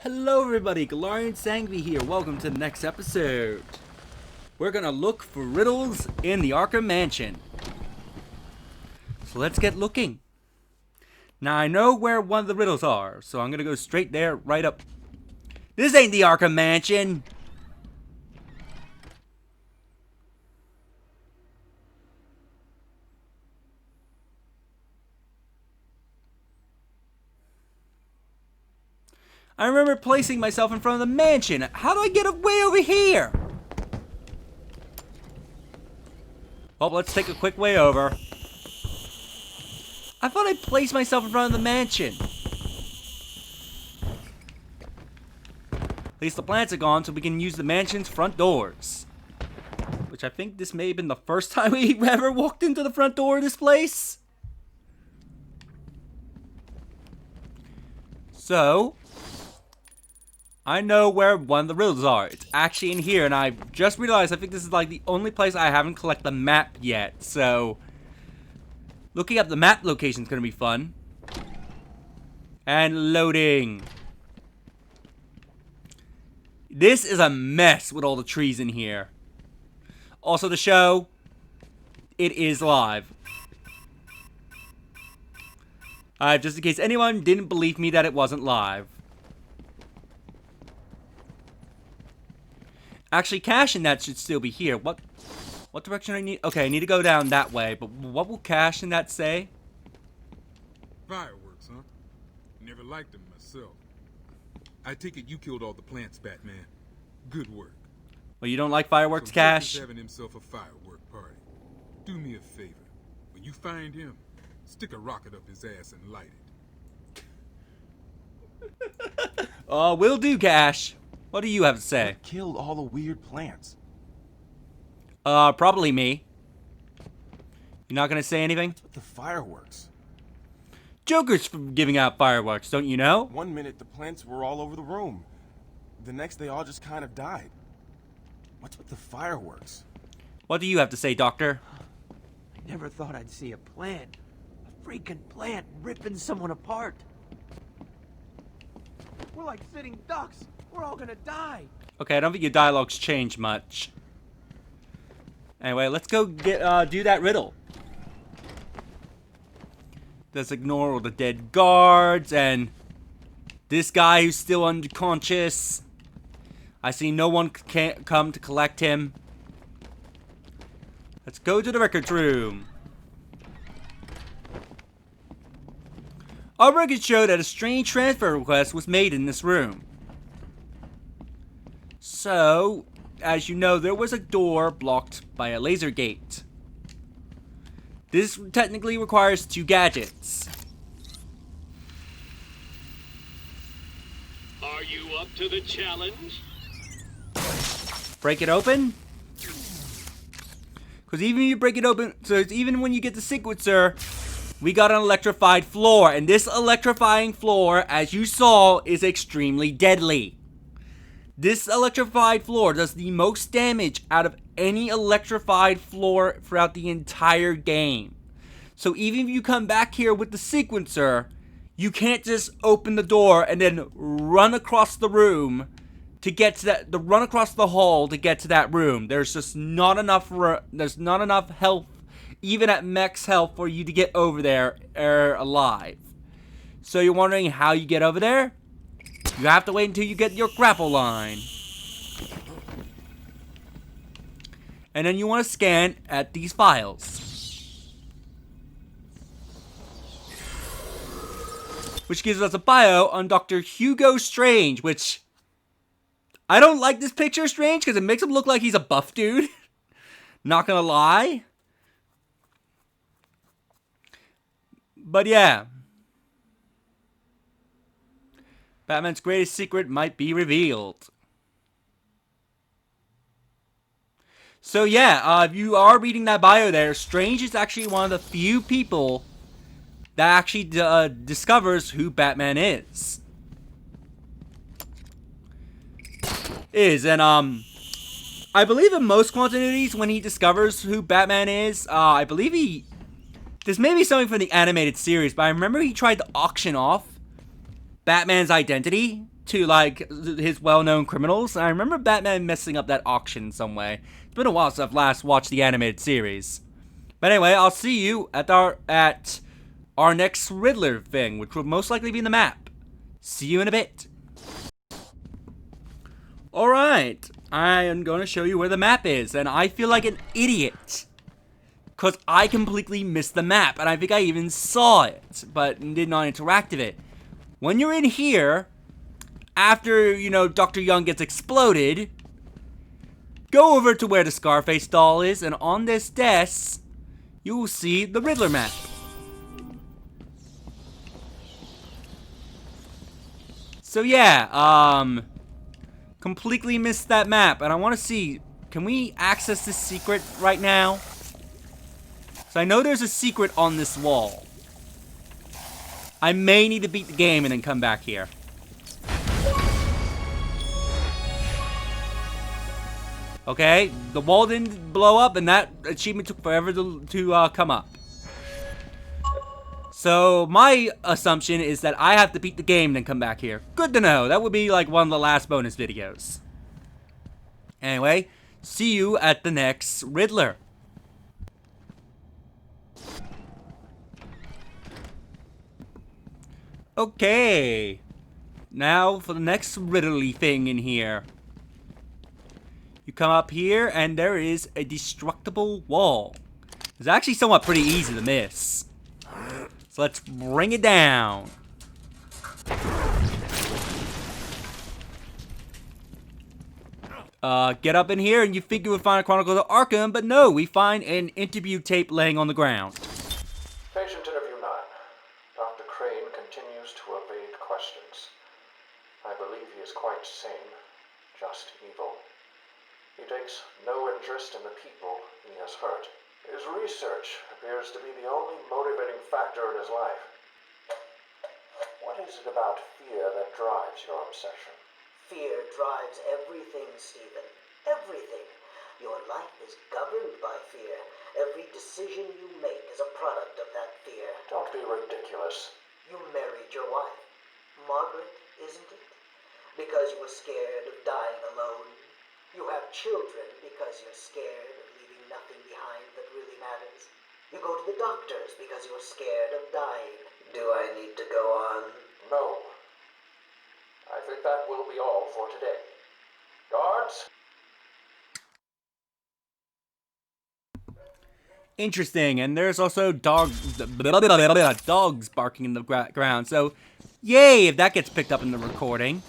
Hello everybody, Galarian Sangvi here. Welcome to the next episode. We're gonna look for riddles in the Arkham Mansion. So let's get looking. Now I know where one of the riddles are, so I'm gonna go straight there, right up. This ain't the Arkham Mansion! I remember placing myself in front of the mansion. How do I get way over here? Well, let's take a quick way over. I thought I placed myself in front of the mansion. At least the plants are gone, so we can use the mansion's front doors. Which I think this may have been the first time we ever walked into the front door of this place. So I know where one of the riddles are. It's actually in here, and I just realized I think this is like the only place I haven't collected the map yet. So looking up the map location is going to be fun. And loading. This is a mess with all the trees in here. Also, the show, it is live. Just in case anyone didn't believe me that it wasn't live. Actually, cash in that should still be here. What direction I need? Okay, I need to go down that way. But what will cash in that say? Fireworks, huh? Never liked them myself. I take it you killed all the plants, Batman. Good work. Well, you don't like fireworks, So Cash? having himself a firework party. Do me a favor. When you find him, stick a rocket up his ass and light it. Oh, will do, Cash. What do you have to say? Who killed all the weird plants? Probably me. You're not gonna say anything? What's with the fireworks? Joker's giving out fireworks, don't you know? One minute the plants were all over the room. The next they all just kind of died. What's with the fireworks? What do you have to say, Doctor? I never thought I'd see a plant. A freaking plant ripping someone apart. We're like sitting ducks. We're all gonna die. Okay, I don't think your dialogue's changed much. Anyway, let's go get do that riddle. Let's ignore all the dead guards and this guy who's still unconscious. I see no one can't come to collect him. Let's go to the records room. Our records show that a strange transfer request was made in this room. So, as you know, there was a door blocked by a laser gate. This technically requires 2 gadgets. Are you up to the challenge? Break it open? Because even if you break it open, so even when you get the sequencer, we got an electrified floor. And this electrifying floor, as you saw, is extremely deadly. This electrified floor does the most damage out of any electrified floor throughout the entire game. So even if you come back here with the sequencer, you can't just open the door and then run across the room to get to that, run across the hall to get to that room. There's just not enough, there's not enough health, even at max health, for you to get over there alive. So you're wondering how you get over there? You have to wait until you get your grapple line. And then you want to scan at these files. Which gives us a bio on Dr. Hugo Strange, which I don't like this picture of Strange because it makes him look like he's a buff dude. Not gonna lie. But yeah. Batman's greatest secret might be revealed. So yeah, if you are reading that bio there, Strange is actually one of the few people that actually discovers who Batman is. And I believe in most continuities when he discovers who Batman is, I believe this may be something from the animated series, but I remember he tried to auction off Batman's identity to, like, his well-known criminals. And I remember Batman messing up that auction some way. It's been a while since I've last watched the animated series. But anyway, I'll see you at our next Riddler thing, which will most likely be in the map. See you in a bit. Alright, I am going to show you where the map is, and I feel like an idiot. Because I completely missed the map, and I think I even saw it, but did not interact with it. When you're in here, after, you know, Dr. Young gets exploded, go over to where the Scarface doll is, and on this desk, you will see the Riddler map. So yeah, completely missed that map, and I want to see, can we access this secret right now? So I know there's a secret on this wall. I may need to beat the game and then come back here. Okay, the wall didn't blow up, and that achievement took forever to come up. So my assumption is that I have to beat the game and then come back here. Good to know. That would be like one of the last bonus videos. Anyway, see you at the next Riddler. Okay, now for the next riddly thing in here. You come up here and there is a destructible wall. It's actually somewhat pretty easy to miss. So let's bring it down. Get up in here and you think you would find a Chronicles of Arkham, but no, we find an interview tape laying on the ground. Patient interview 9. Dr. Crane continues to evade questions. I believe he is quite sane, just evil. He takes no interest in the people he has hurt. His research appears to be the only motivating factor in his life. What is it about fear that drives your obsession? Fear drives everything, Stephen. Everything. Your life is governed by fear. Every decision you make is a product of that fear. Don't be ridiculous. You married your wife, Margaret, isn't it? Because you were scared of dying alone. You have children because you're scared of leaving nothing behind that really matters. You go to the doctors because you're scared of dying. Do I need to go on? No. I think that will be all for today. Guards? Interesting, and there's also dogs barking in the ground, so yay if that gets picked up in the recording.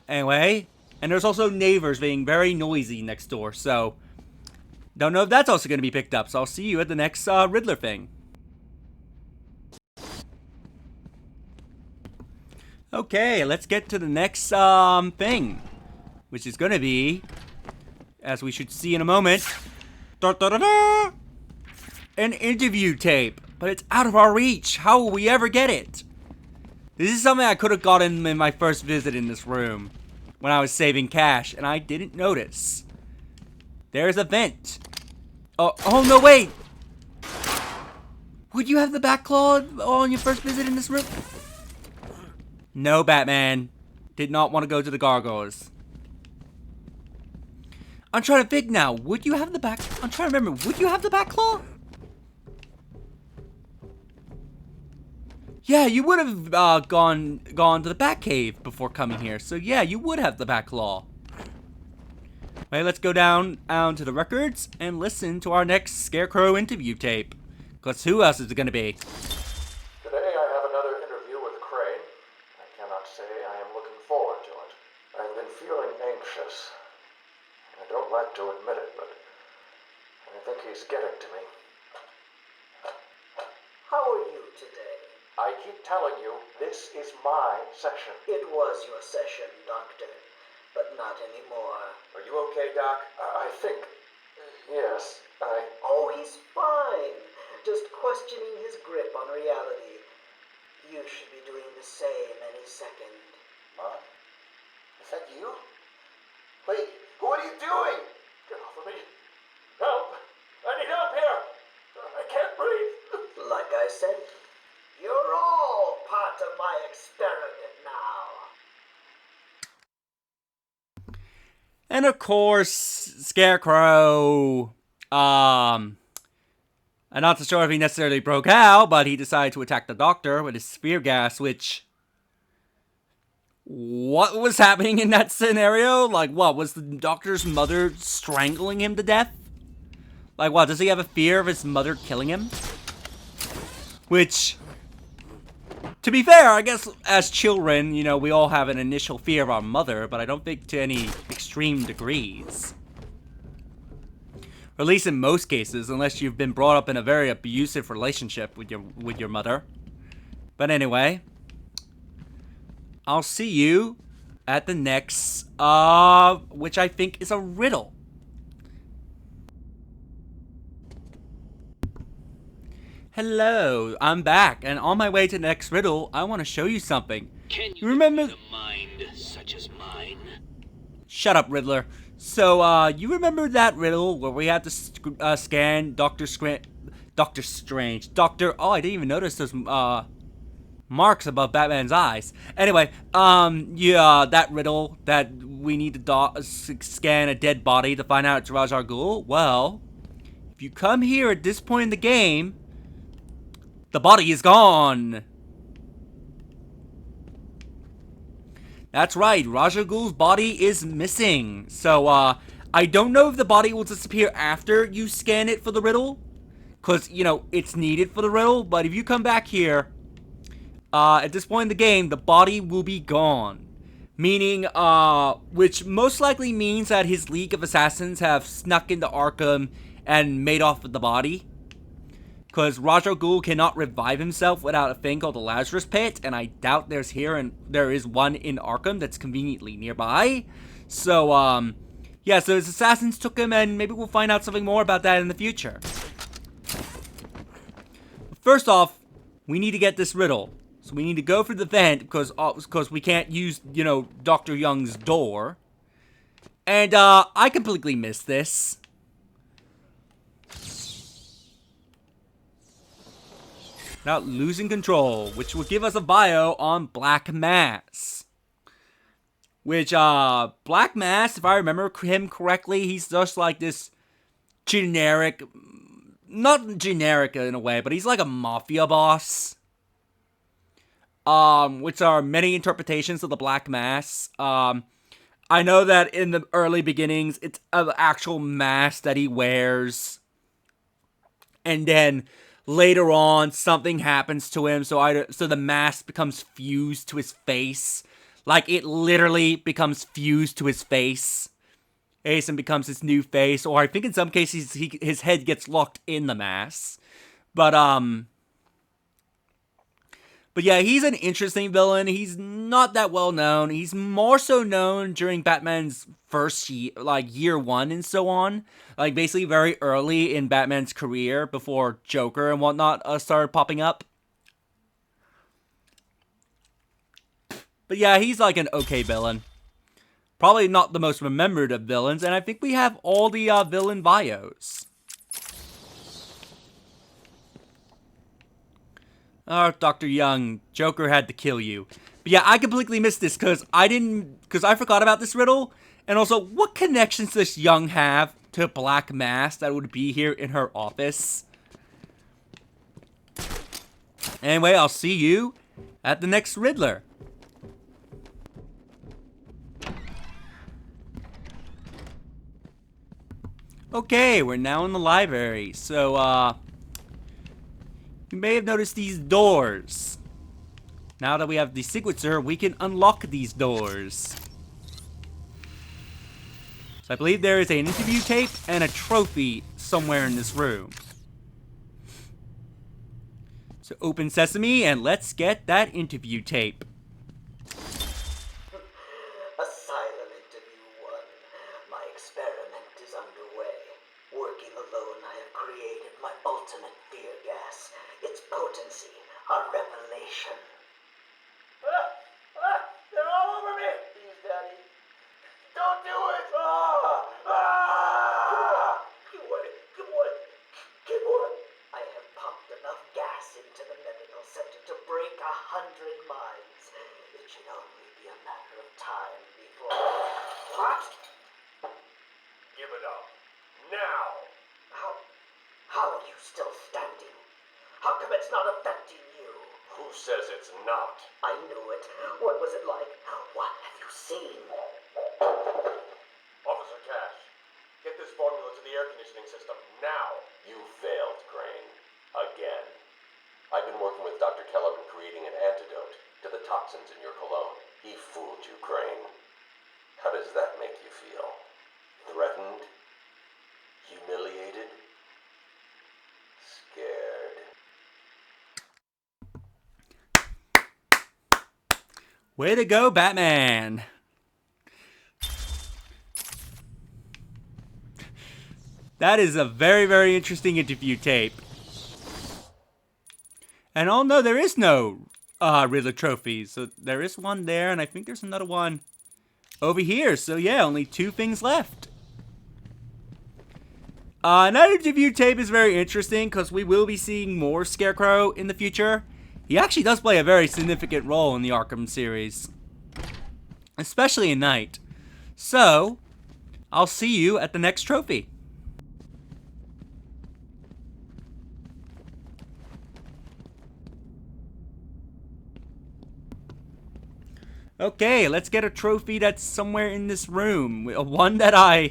Anyway, and there's also neighbors being very noisy next door, so don't know if that's also going to be picked up, so I'll see you at the next Riddler thing. Okay, let's get to the next thing, which is going to be, as we should see in a moment, an interview tape, but it's out of our reach. How will we ever get it? This is something I could have gotten in my first visit in this room when I was saving cash, and I didn't notice. There's a vent. Oh no, wait! Would you have the back claw on your first visit in this room? No, Batman. Did not want to go to the gargoyles. I'm trying to think now. Would you have the back... I'm trying to remember. Would you have the back claw? Yeah, you would have gone to the Batcave before coming here. So yeah, you would have the back claw. Right, let's go down to the records and listen to our next Scarecrow interview tape. Because who else is it going to be? Today I have another interview with Crane. I cannot say I am looking forward to it. I've been feeling anxious. I don't like to admit it, but I think he's getting to me. How are you today? I keep telling you, this is my session. It was your session, Doctor, but not anymore. Are you okay, Doc? I think... yes, Oh, he's fine. Just questioning his grip on reality. You should be doing the same any second. Mom? Is that you? Wait, what are you doing? Get off of me. Help! I need help here! I can't breathe! Like I said, you're all part of my experiment now. And of course, Scarecrow, I'm not so sure if he necessarily broke out, but he decided to attack the Doctor with his spear gas, which... What was happening in that scenario? Like, what? Was the Doctor's mother strangling him to death? Like, what? Does he have a fear of his mother killing him? Which... To be fair, I guess as children, you know, we all have an initial fear of our mother, but I don't think to any extreme degrees. Or at least in most cases, unless you've been brought up in a very abusive relationship with your mother. But anyway, I'll see you at the next, which I think is a riddle. Hello, I'm back, and on my way to the next riddle, I want to show you something. Can You remember? defeat a mind such as mine? Shut up, Riddler. So, you remember that riddle where we had to scan Doctor Strange? Oh, I didn't even notice those marks above Batman's eyes. Anyway, yeah, that riddle that we need to scan a dead body to find out it's Ra's al Ghul. Well, if you come here at this point in the game, the body is gone. That's right, Ra's al Ghul's body is missing. So, I don't know if the body will disappear after you scan it for the riddle. Because, you know, it's needed for the riddle. But if you come back here, at this point in the game, the body will be gone. Meaning, which most likely means that his League of Assassins have snuck into Arkham and made off with the body. Because Ra's al Ghul cannot revive himself without a thing called the Lazarus Pit, and I doubt there is one in Arkham that's conveniently nearby. So, yeah, so his assassins took him, and maybe we'll find out something more about that in the future. First off, we need to get this riddle. So we need to go through the vent, because we can't use, you know, Dr. Young's door. And, I completely missed this. Without losing control, which will give us a bio on Black Mass. Which, Black Mass, if I remember him correctly, he's just like this generic, not generic in a way, but he's like a mafia boss. Which are many interpretations of the Black Mass. I know that in the early beginnings, it's an actual mask that he wears. And then later on, something happens to him, so the mask becomes fused to his face. Like, it literally becomes fused to his face. Asen becomes his new face, or I think in some cases, his head gets locked in the mask. But yeah, he's an interesting villain. He's not that well known. He's more so known during Batman's first year, like year one and so on. Like basically very early in Batman's career before Joker and whatnot started popping up. But yeah, he's like an okay villain. Probably not the most remembered of villains, and I think we have all the villain bios. Oh, Dr. Young, Joker had to kill you. But yeah, I completely missed this because I forgot about this riddle. And also, what connections does Young have to Black Mass that would be here in her office? Anyway, I'll see you at the next Riddler. Okay, we're now in the library. So, you may have noticed these doors. Now that we have the sequencer, we can unlock these doors. So I believe there is an interview tape and a trophy somewhere in this room. So open sesame and let's get that interview tape. Asylum Interview 1. My experiment is underway. Working alone, I have created my ultimate fear gas. Its potency, a revelation. They're all over me! Please, Daddy. Don't do it! Give one. I have pumped enough gas into the medical center to break 100 minds. It should only be a matter of time before... What? it up. Now! How are you still standing? How come it's not affecting you? Who says it's not? I knew it. What was it like? What have you seen? Officer Cash, get this formula to the air conditioning system, now! You failed, Crane. Again. I've been working with Dr. Kellogg in creating an antidote to the toxins in your cologne. He fooled you, Crane. How does that make you feel? Threatened? Humiliated? Scared? Way to go, Batman! That is a very, very interesting interview tape. And oh no, there is no Riddler trophy. So there is one there, and I think there's another one over here. So yeah, only 2 things left. That interview tape is very interesting because we will be seeing more Scarecrow in the future. He actually does play a very significant role in the Arkham series, especially at night. So, I'll see you at the next trophy. Okay, let's get a trophy that's somewhere in this room. One that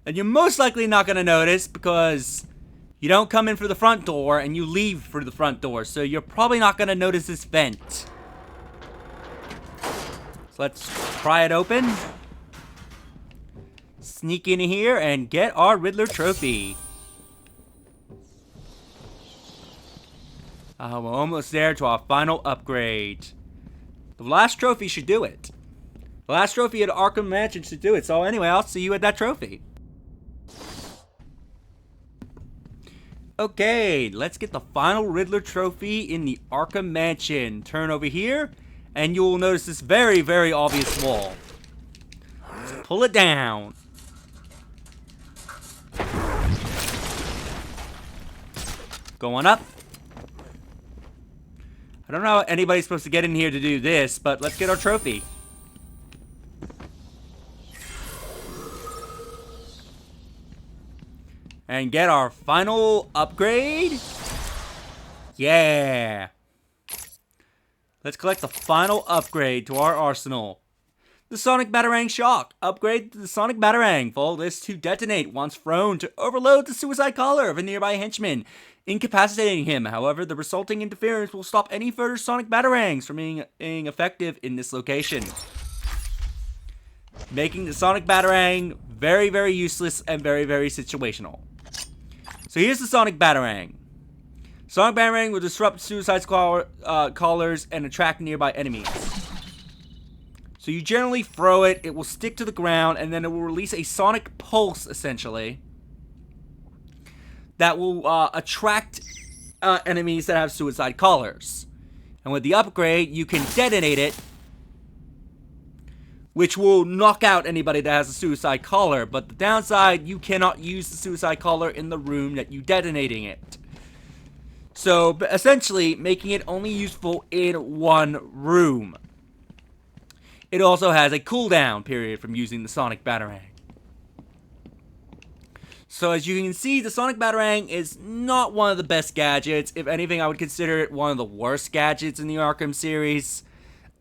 you're most likely not going to notice because you don't come in through the front door and you leave through the front door. So you're probably not going to notice this vent. So let's pry it open. Sneak in here and get our Riddler trophy. We're almost there to our final upgrade. The last trophy should do it. The last trophy at Arkham Mansion should do it. So anyway, I'll see you at that trophy. Okay, let's get the final Riddler trophy in the Arkham Mansion. Turn over here, and you will notice this very, very obvious wall. Let's pull it down. Going up. I don't know how anybody's supposed to get in here to do this, but let's get our trophy. And get our final upgrade. Yeah. Let's collect the final upgrade to our arsenal. The Sonic Batarang Shock. Upgrade to the Sonic Batarang. Follow this to detonate once thrown to overload the suicide collar of a nearby henchman, incapacitating him. However, the resulting interference will stop any further Sonic Batarangs from being effective in this location, making the Sonic Batarang very, very useless and very, very situational. So here's the Sonic Batarang. Sonic Batarang will disrupt suicide collars and attract nearby enemies. So you generally throw it, it will stick to the ground, and then it will release a sonic pulse, essentially, that will attract enemies that have suicide collars. And with the upgrade, you can detonate it, which will knock out anybody that has a suicide collar. But the downside, you cannot use the suicide collar in the room that you're detonating it. So, essentially, making it only useful in one room. It also has a cooldown period from using the Sonic Batarang. So as you can see, the Sonic Batarang is not one of the best gadgets. If anything, I would consider it one of the worst gadgets in the Arkham series.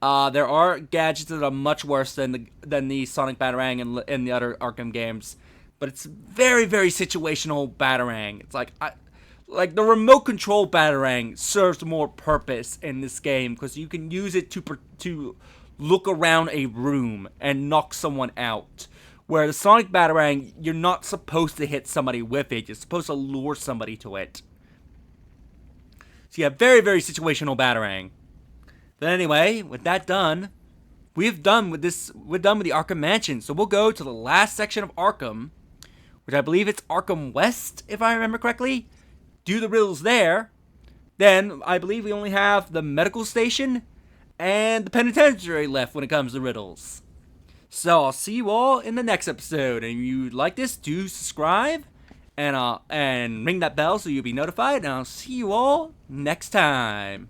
There are gadgets that are much worse than the Sonic Batarang and the other Arkham games. But it's very, very situational Batarang. It's like the remote control Batarang serves more purpose in this game because you can use it to look around a room and knock someone out. Where the Sonic Batarang, you're not supposed to hit somebody with it. You're supposed to lure somebody to it. So you have very, very situational Batarang. But anyway, with that done, we're done with the Arkham Mansion. So we'll go to the last section of Arkham, which I believe it's Arkham West, if I remember correctly. Do the riddles there. Then I believe we only have the medical station and the penitentiary left when it comes to riddles. So I'll see you all in the next episode. And if you like this, do subscribe and ring that bell so you'll be notified. And I'll see you all next time.